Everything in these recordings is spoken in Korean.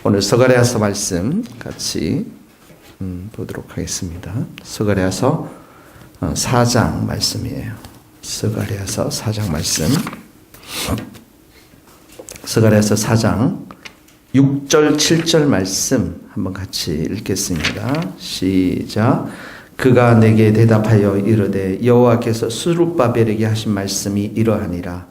오늘 스가랴서 말씀 같이 보도록 하겠습니다. 스가랴서 4장 말씀이에요. 스가랴서 4장 말씀. 스가랴서 4장 6절 7절 말씀 한번 같이 읽겠습니다. 시작. 그가 내게 대답하여 이르되 여호와께서 스룹바벨에게 하신 말씀이 이러하니라.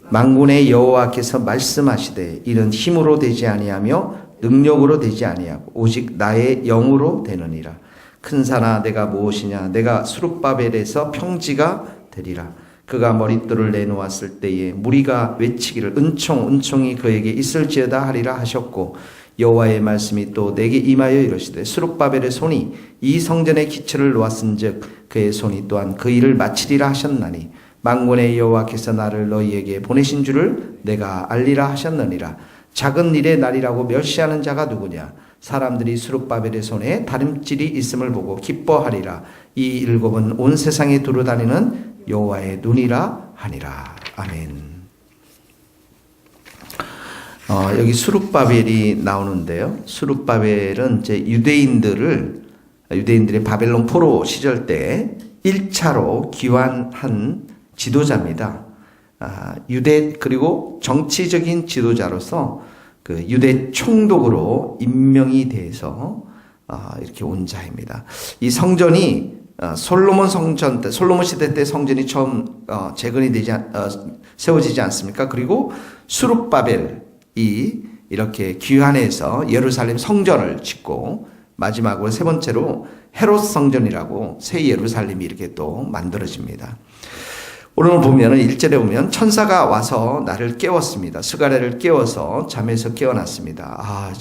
만군의 여호와께서 말씀하시되 이는 힘으로 되지 아니하며 능력으로 되지 아니하고 오직 나의 영으로 되느니라. 큰 산아 내가 무엇이냐. 내가 스룹바벨에서 평지가 되리라. 그가 머릿돌을 내놓았을 때에 무리가 외치기를 은총이 그에게 있을지어다 하리라 하셨고, 여호와의 말씀이 또 내게 임하여 이르시되 스룹바벨의 손이 이 성전의 기초를 놓았은즉 그의 손이 또한 그 일을 마치리라 하셨나니, 만군의 여호와께서 나를 너희에게 보내신 줄을 내가 알리라 하셨느니라. 작은 일의 날이라고 멸시하는 자가 누구냐. 사람들이 스룹바벨의 손에 다림질이 있음을 보고 기뻐하리라. 이 일곱은 온 세상에 두루 다니는 여호와의 눈이라 하니라. 아멘. 여기 스룹바벨이 나오는데요. 스룹바벨은 이제 유대인들의 바벨론 포로 시절 때 1차로 귀환한 지도자입니다. 그리고 정치적인 지도자로서 그 유대 총독으로 임명이 돼서 이렇게 온 자입니다. 이 성전이 솔로몬 시대 때 성전이 처음 세워지지 않습니까? 그리고 스룹바벨이 이렇게 귀환해서 예루살렘 성전을 짓고, 마지막으로 세 번째로 헤롯 성전이라고 새 예루살렘이 이렇게 또 만들어집니다. 오늘 보면은 1절에 보면 천사가 와서 나를 깨웠습니다. 스가랴를 깨워서 잠에서 깨어났습니다.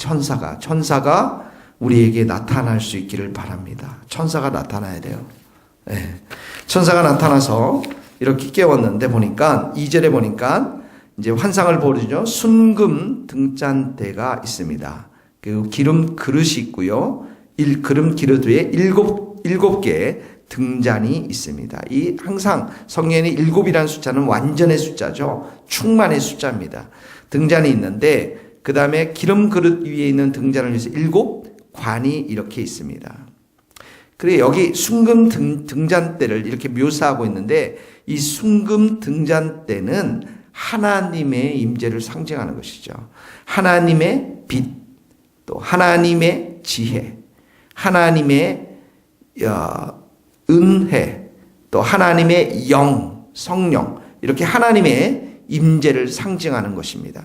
천사가 우리에게 나타날 수 있기를 바랍니다. 천사가 나타나야 돼요. 네. 천사가 나타나서 이렇게 깨웠는데 보니까 2절에 보니까 이제 환상을 보여주죠. 순금 등잔대가 있습니다. 그리고 기름 그릇이 있고요. 기름 그릇 위에 일곱 개의 등잔이 있습니다. 항상 성경에 7이라는 숫자는 완전의 숫자죠. 충만의 숫자입니다. 등잔이 있는데 그 다음에 기름 그릇 위에 있는 등잔을 위해서 7관이 이렇게 있습니다. 그리고 여기 순금 등잔대를 이렇게 묘사하고 있는데, 이 순금 등잔대는 하나님의 임재를 상징하는 것이죠. 하나님의 빛, 또 하나님의 지혜, 하나님의 은혜, 또 하나님의 영, 성령, 이렇게 하나님의 임재를 상징하는 것입니다.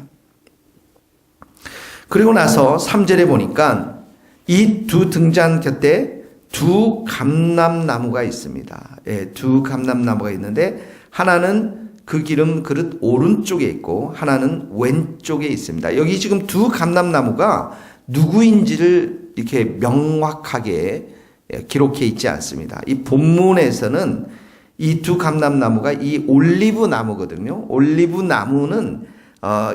그리고 나서 3절에 보니까 이 두 등잔 곁에 두 감람나무가 있습니다. 두 감람나무가 있는데 하나는 그 기름 그릇 오른쪽에 있고 하나는 왼쪽에 있습니다. 여기 지금 두 감람나무가 누구인지를 이렇게 명확하게 기록해 있지 않습니다. 이 본문에서는 이 두 감람나무가 이 올리브 나무거든요. 올리브 나무는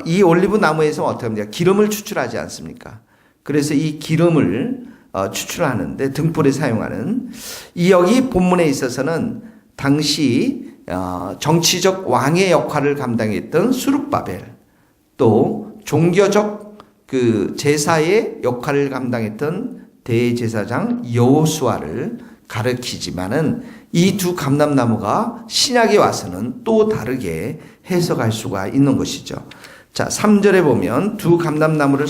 이 올리브 나무에서 어떻게 합니까? 기름을 추출하지 않습니까? 그래서 이 기름을 추출하는데 등불에 사용하는 여기 본문에 있어서는 당시 정치적 왕의 역할을 감당했던 스룹바벨, 또 종교적 그 제사의 역할을 감당했던 대제사장 여호수아를 가르치지만은 이 두 감람나무가 신약에 와서는 또 다르게 해석할 수가 있는 것이죠. 자, 3절에 보면 두 감람나무를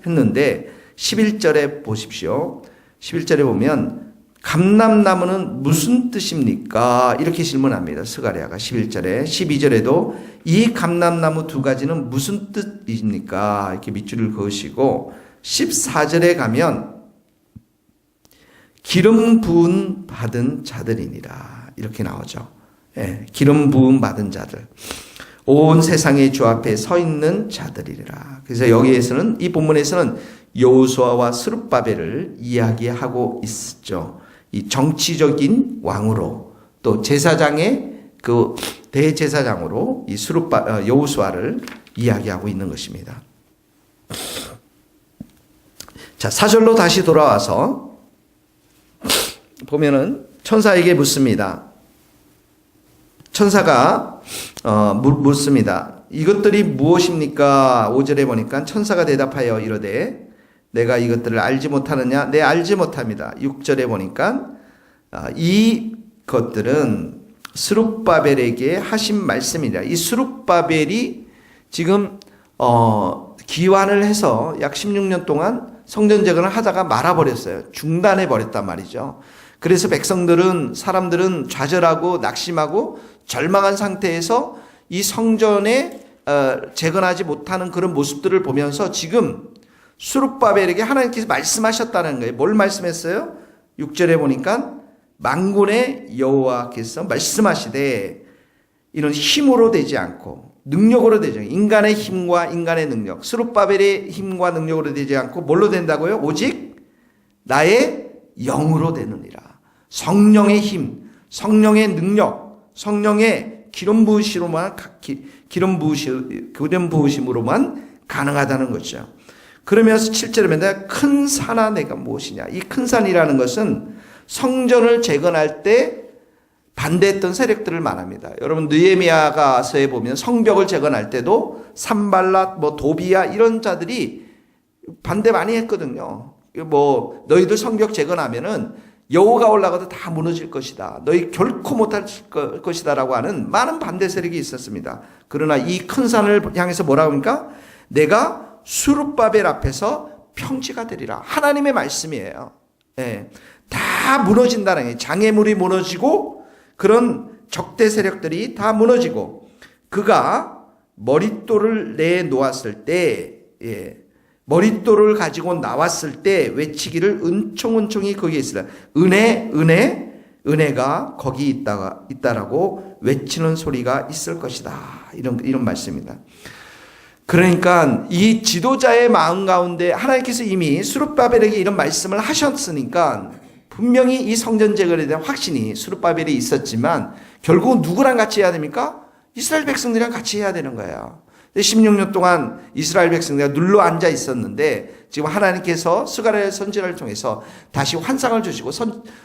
했는데 11절에 보십시오. 11절에 보면 감람나무는 무슨 뜻입니까? 이렇게 질문합니다. 스가랴가 11절에. 12절에도 이 감람나무 두 가지는 무슨 뜻입니까? 이렇게 밑줄을 그으시고 14절에 가면 기름 부음 받은 자들이니라 이렇게 나오죠. 기름 부음 받은 자들, 온 세상의 주 앞에 서 있는 자들이라. 그래서 여기에서는, 이 본문에서는 여호수아와 스룹바벨을 이야기하고 있죠. 이 정치적인 왕으로, 또 제사장의 그 대제사장으로 이 여호수아를 이야기하고 있는 것입니다. 자, 4절로 다시 돌아와서 보면은 천사에게 묻습니다. 천사가 묻습니다. 이것들이 무엇입니까? 5절에 보니까 천사가 대답하여 이르되 내가 이것들을 알지 못하느냐? 네, 알지 못합니다. 6절에 보니까 이 것들은 스룹바벨에게 하신 말씀이라. 이 스룹바벨이 지금 기환을 해서 약 16년 동안 성전 재건을 하다가 말아버렸어요. 중단해 버렸단 말이죠. 그래서 사람들은 좌절하고 낙심하고 절망한 상태에서 이 성전에 재건하지 못하는 그런 모습들을 보면서 지금 스룹바벨에게 하나님께서 말씀하셨다는 거예요. 뭘 말씀했어요? 6절에 보니까 만군의 여호와께서 말씀하시되 이런 힘으로 되지 않고 능력으로 되지 않고 인간의 힘과 인간의 능력, 스룹바벨의 힘과 능력으로 되지 않고 뭘로 된다고요? 오직 나의 영으로 되느니라. 성령의 힘, 성령의 능력, 성령의 기름 부으심으로만 가능하다는 거죠. 그러면서 7절에 맨날 큰 산아 내가 무엇이냐. 이 큰 산이라는 것은 성전을 재건할 때 반대했던 세력들을 말합니다. 여러분 느헤미야가서에 보면 성벽을 재건할 때도 산발랏, 도비야 이런 자들이 반대 많이 했거든요. 너희들 성벽 재건하면은 여호가 올라가도 다 무너질 것이다. 너희 결코 못할 것이다라고 하는 많은 반대 세력이 있었습니다. 그러나 이 큰 산을 향해서 뭐라고 합니까? 내가 스룹바벨 앞에서 평지가 되리라. 하나님의 말씀이에요. 네. 다 무너진다는 거예요. 장애물이 무너지고 그런 적대 세력들이 다 무너지고 그가 머릿돌을 내놓았을 때 머릿돌을 가지고 나왔을 때 외치기를 은총은총이 거기에 있으라. 은혜가 거기 있다라고 외치는 소리가 있을 것이다. 이런 말씀입니다. 그러니까 이 지도자의 마음 가운데 하나님께서 이미 스룹바벨에게 이런 말씀을 하셨으니까 분명히 이 성전 재건에 대한 확신이 스룹바벨에 있었지만 결국 누구랑 같이 해야 됩니까? 이스라엘 백성들이랑 같이 해야 되는 거예요. 16년 동안 이스라엘 백성들이 눌러 앉아 있었는데 지금 하나님께서 스가랴 선지자를 통해서 다시 환상을 주시고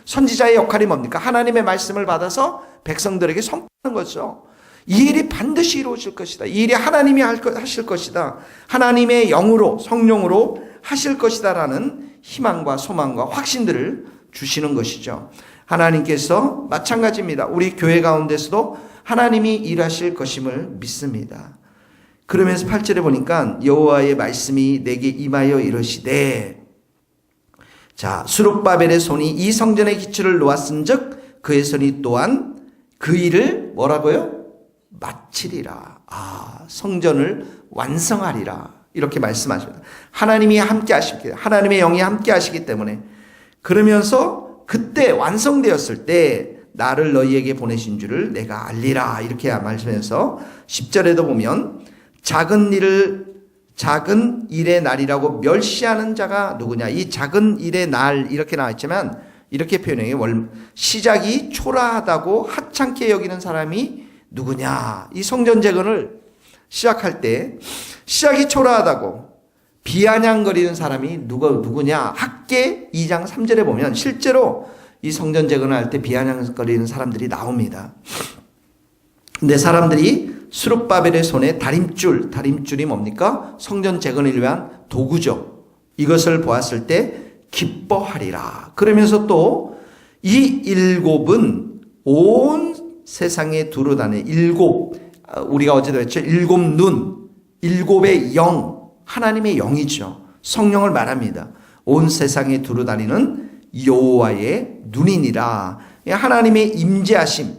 선지자의 역할이 뭡니까? 하나님의 말씀을 받아서 백성들에게 선포하는 거죠. 이 일이 반드시 이루어질 것이다. 이 일이 하나님이 하실 것이다. 하나님의 영으로 성령으로 하실 것이다라는 희망과 소망과 확신들을 주시는 것이죠. 하나님께서 마찬가지입니다. 우리 교회 가운데서도 하나님이 일하실 것임을 믿습니다. 그러면서 8절에 보니까 여호와의 말씀이 내게 임하여 이르시되 자 스룹바벨의 손이 이 성전의 기초를 놓았은즉 그의 손이 또한 그 일을 뭐라고요? 마치리라. 성전을 완성하리라. 이렇게 말씀하십니다. 하나님이 함께 하시기, 하나님의 영이 함께 하시기 때문에 그러면서 그때 완성되었을 때 나를 너희에게 보내신 줄을 내가 알리라. 이렇게 말씀해서 10절에도 보면 작은 일의 날이라고 멸시하는 자가 누구냐. 이 작은 일의 날 이렇게 나와있지만 이렇게 표현해요. 시작이 초라하다고 하찮게 여기는 사람이 누구냐. 이 성전 재건을 시작할 때 시작이 초라하다고 비아냥거리는 사람이 누구냐. 학개 2장 3절에 보면 실제로 이 성전 재건을 할 때 비아냥거리는 사람들이 나옵니다. 근데 사람들이 스룹바벨의 손에 다림줄이 뭡니까? 성전 재건을 위한 도구죠. 이것을 보았을 때 기뻐하리라. 그러면서 또 이 일곱은 온 세상에 두루다니 우리가 어제도 했죠. 일곱 눈, 일곱의 영, 하나님의 영이죠. 성령을 말합니다. 온 세상에 두루다니는 여호와의 눈이니라. 하나님의 임재하심.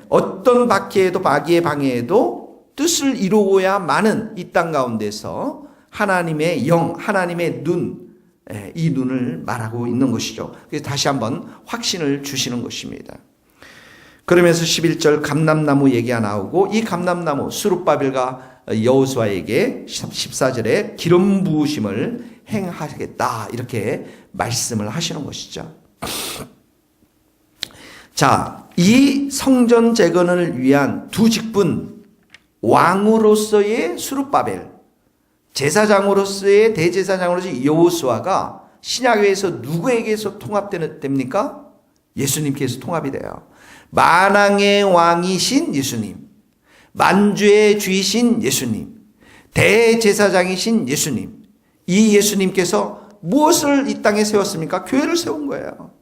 어떤 마귀의 방해에도 뜻을 이루어야만은 이 땅 가운데서 하나님의 영, 하나님의 눈, 이 눈을 말하고 있는 것이죠. 그래서 다시 한번 확신을 주시는 것입니다. 그러면서 11절 감람나무 얘기가 나오고 이 감람나무 스룹바벨과 여호수아에게 14절에 기름 부으심을 행하겠다 이렇게 말씀을 하시는 것이죠. 자, 이 성전 재건을 위한 두 직분, 왕으로서의 스룹바벨, 제사장으로서의 대제사장으로서의 여호수아가 신약에서 누구에게서 통합됩니까? 예수님께서 통합이 돼요. 만왕의 왕이신 예수님, 만주의 주이신 예수님, 대제사장이신 예수님, 이 예수님께서 무엇을 이 땅에 세웠습니까? 교회를 세운 거예요.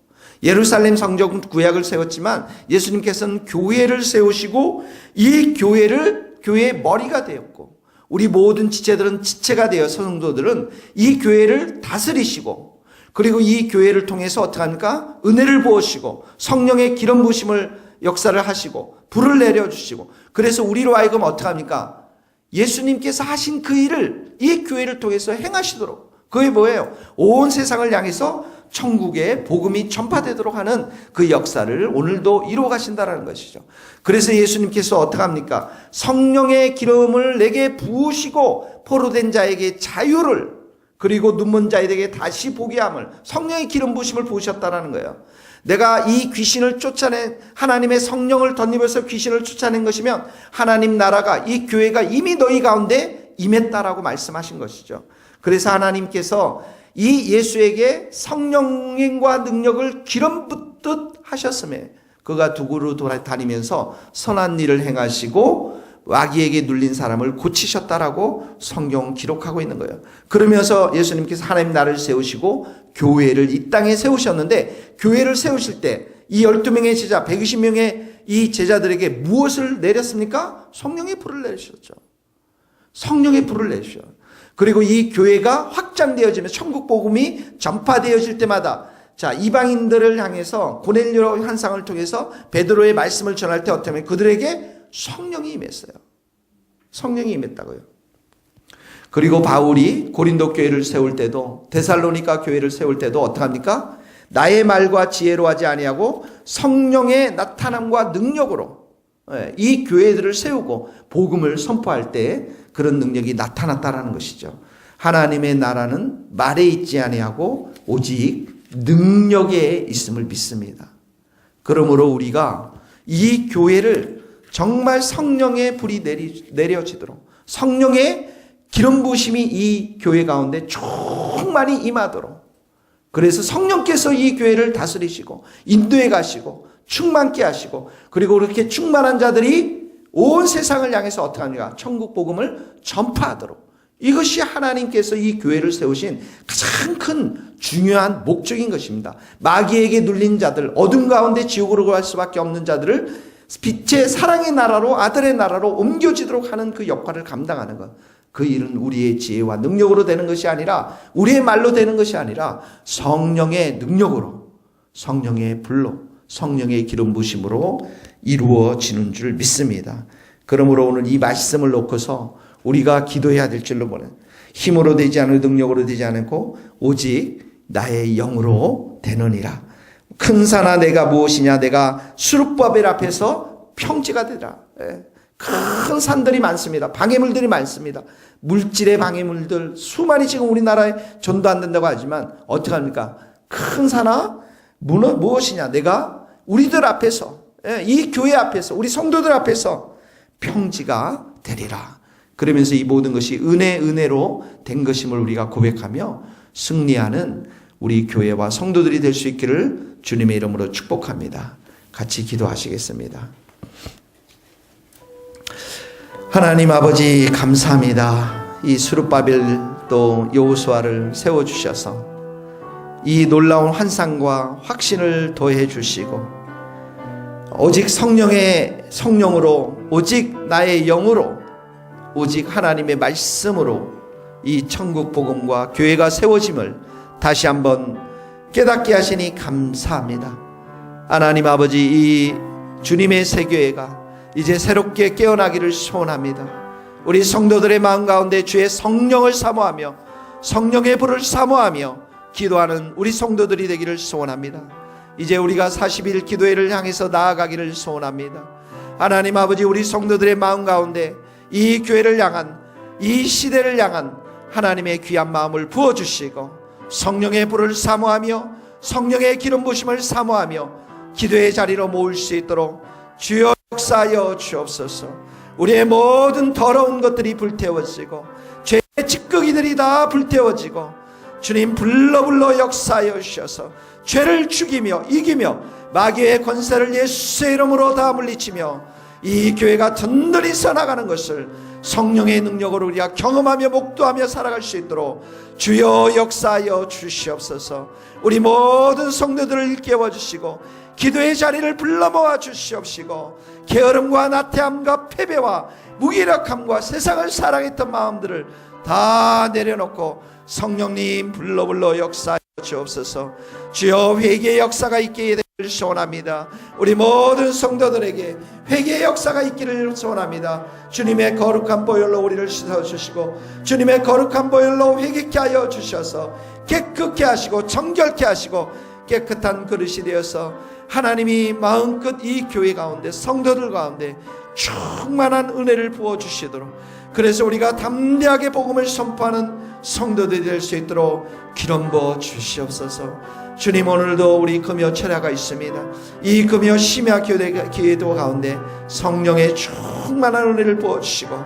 예루살렘 성전 구약을 세웠지만 예수님께서는 교회를 세우시고 이 교회의 머리가 되었고, 우리 모든 지체들은 지체가 되어 성도들은 이 교회를 다스리시고, 그리고 이 교회를 통해서 어떻게 합니까? 은혜를 부으시고 성령의 기름 부으심을 역사를 하시고 불을 내려주시고, 그래서 우리로 하여금 어떻게 합니까? 예수님께서 하신 그 일을 이 교회를 통해서 행하시도록, 그게 뭐예요? 온 세상을 향해서 천국의 복음이 전파되도록 하는 그 역사를 오늘도 이루어 가신다는 것이죠. 그래서 예수님께서 어떻게 합니까? 성령의 기름을 내게 부으시고 포로된 자에게 자유를, 그리고 눈먼 자에게 다시 보게 함을, 성령의 기름 부으심을 부으셨다는 거예요. 내가 이 귀신을 쫓아낸, 하나님의 성령을 덧입어서 귀신을 쫓아낸 것이면 하나님 나라가, 이 교회가 이미 너희 가운데 임했다라고 말씀하신 것이죠. 그래서 하나님께서 이 예수에게 성령과 능력을 기름 붓듯 하셨음에 그가 두구로 돌아다니면서 선한 일을 행하시고 마귀에게 눌린 사람을 고치셨다라고 성경 기록하고 있는 거예요. 그러면서 예수님께서 하나님 나라를 세우시고 교회를 이 땅에 세우셨는데, 교회를 세우실 때 이 12명의 제자, 120명의 이 제자들에게 무엇을 내렸습니까? 성령의 불을 내리셨죠. 성령의 불을 내리셨죠. 그리고 이 교회가 확장되어지면, 천국 복음이 전파되어질 때마다, 자, 이방인들을 향해서 고넬료 환상을 통해서 베드로의 말씀을 전할 때 어떻게 하면 그들에게 성령이 임했어요. 성령이 임했다고요. 그리고 바울이 고린도 교회를 세울 때도, 데살로니가 교회를 세울 때도 어떻게 합니까? 나의 말과 지혜로 하지 아니하고 성령의 나타남과 능력으로 이 교회들을 세우고 복음을 선포할 때 그런 능력이 나타났다라는 것이죠. 하나님의 나라는 말에 있지 아니하고 오직 능력에 있음을 믿습니다. 그러므로 우리가 이 교회를 정말 성령의 불이 내려지도록, 성령의 기름 부으심이 이 교회 가운데 충만히 임하도록, 그래서 성령께서 이 교회를 다스리시고 인도해 가시고 충만케 하시고, 그리고 그렇게 충만한 자들이 온 세상을 향해서 어떻게 합니까? 천국 복음을 전파하도록, 이것이 하나님께서 이 교회를 세우신 가장 큰 중요한 목적인 것입니다. 마귀에게 눌린 자들, 어둠 가운데 지옥으로 갈 수밖에 없는 자들을 빛의 사랑의 나라로, 아들의 나라로 옮겨지도록 하는 그 역할을 감당하는 것. 그 일은 우리의 지혜와 능력으로 되는 것이 아니라, 우리의 말로 되는 것이 아니라 성령의 능력으로, 성령의 불로, 성령의 기름 부으심으로 이루어지는 줄 믿습니다. 그러므로 오늘 이 말씀을 놓고서 우리가 기도해야 될 줄로 보는, 힘으로 되지 않고 능력으로 되지 않고 오직 나의 영으로 되느니라. 큰 산아 내가 무엇이냐, 내가 수룹바벨 앞에서 평지가 되라. 큰 산들이 많습니다. 방해물들이 많습니다. 물질의 방해물들 수많이 지금 우리나라에 전도 안 된다고 하지만 어떻게 합니까? 큰 산아 무엇이냐, 내가 우리들 앞에서, 이 교회 앞에서, 우리 성도들 앞에서 평지가 되리라. 그러면서 이 모든 것이 은혜로 된 것임을 우리가 고백하며 승리하는 우리 교회와 성도들이 될 수 있기를 주님의 이름으로 축복합니다. 같이 기도하시겠습니다. 하나님 아버지 감사합니다. 이 수룹바벨 또 여호수아를 세워주셔서 이 놀라운 환상과 확신을 더해 주시고, 오직 성령으로, 오직 나의 영으로, 오직 하나님의 말씀으로 이 천국 복음과 교회가 세워짐을 다시 한번 깨닫게 하시니 감사합니다. 하나님 아버지, 이 주님의 새교회가 이제 새롭게 깨어나기를 소원합니다. 우리 성도들의 마음 가운데 주의 성령을 사모하며 성령의 불을 사모하며 기도하는 우리 성도들이 되기를 소원합니다. 이제 우리가 40일 기도회를 향해서 나아가기를 소원합니다. 하나님 아버지, 우리 성도들의 마음 가운데 이 교회를 향한, 이 시대를 향한 하나님의 귀한 마음을 부어주시고 성령의 불을 사모하며 성령의 기름 부으심을 사모하며 기도의 자리로 모을 수 있도록 주여 역사하여 주옵소서. 우리의 모든 더러운 것들이 불태워지고 죄의 찌꺼기들이 다 불태워지고 주님 불러 역사하여 주셔서 죄를 죽이며 이기며 마귀의 권세를 예수의 이름으로 다 물리치며 이 교회가 든든히 서나가는 것을 성령의 능력으로 우리가 경험하며 목도하며 살아갈 수 있도록 주여 역사하여 주시옵소서. 우리 모든 성도들을 일깨워 주시고 기도의 자리를 불러 모아 주시옵시고 게으름과 나태함과 패배와 무기력함과 세상을 사랑했던 마음들을 다 내려놓고 성령님 불러 역사하여 주옵소서. 주여 회개의 역사가 있게 되기를 소원합니다. 우리 모든 성도들에게 회개의 역사가 있기를 소원합니다. 주님의 거룩한 보혈로 우리를 씻어주시고 주님의 거룩한 보혈로 회개케 하여 주셔서 깨끗게 하시고 정결케 하시고 깨끗한 그릇이 되어서 하나님이 마음껏 이 교회 가운데 성도들 가운데 충만한 은혜를 부어주시도록, 그래서 우리가 담대하게 복음을 선포하는 성도들이 될 수 있도록 기름 부어 주시옵소서. 주님, 오늘도 우리 금요 철야가 있습니다. 이 금요 심야 기도 가운데 성령의 충만한 은혜를 부어주시고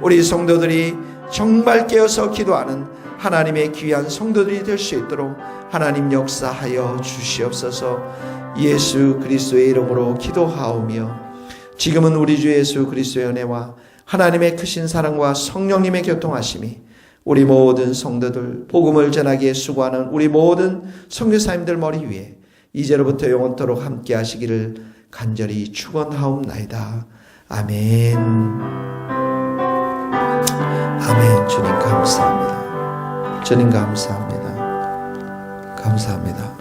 우리 성도들이 정말 깨어서 기도하는 하나님의 귀한 성도들이 될 수 있도록 하나님 역사하여 주시옵소서. 예수 그리스도의 이름으로 기도하오며 지금은 우리 주 예수 그리스도의 은혜와 하나님의 크신 사랑과 성령님의 교통하심이 우리 모든 성도들, 복음을 전하기에 수고하는 우리 모든 선교사님들 머리 위에 이제로부터 영원토록 함께 하시기를 간절히 축원하옵나이다. 아멘. 아멘. 주님 감사합니다. 주님 감사합니다. 감사합니다.